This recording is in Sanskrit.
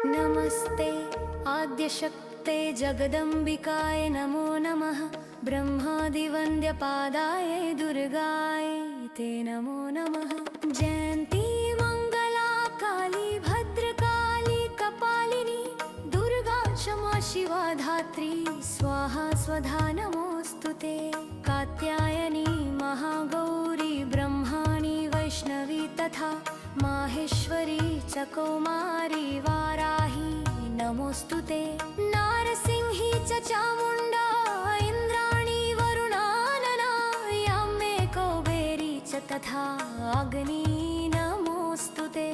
नमस्ते आद्यशक्ते जगदम्बिकाय नमो नमः। ब्रह्मादिवन्द्यपादाय दुर्गाय ते नमो नमः। जयन्ती मङ्गला काली भद्रकाली कपालिनी दुर्गा क्षमा शिवा धात्री स्वाहा स्वधा नमोऽस्तुते। कात्यायनी महागौरी ब्रह्माणी वैष्णवी तथा माहेश्वरी च कौमारी वाराही नमोऽस्तुते। नारसिंही च चामुण्डा इन्द्राणी वरुणानना याम्ये कौबेरी च तथा अग्नी नमोऽस्तुते।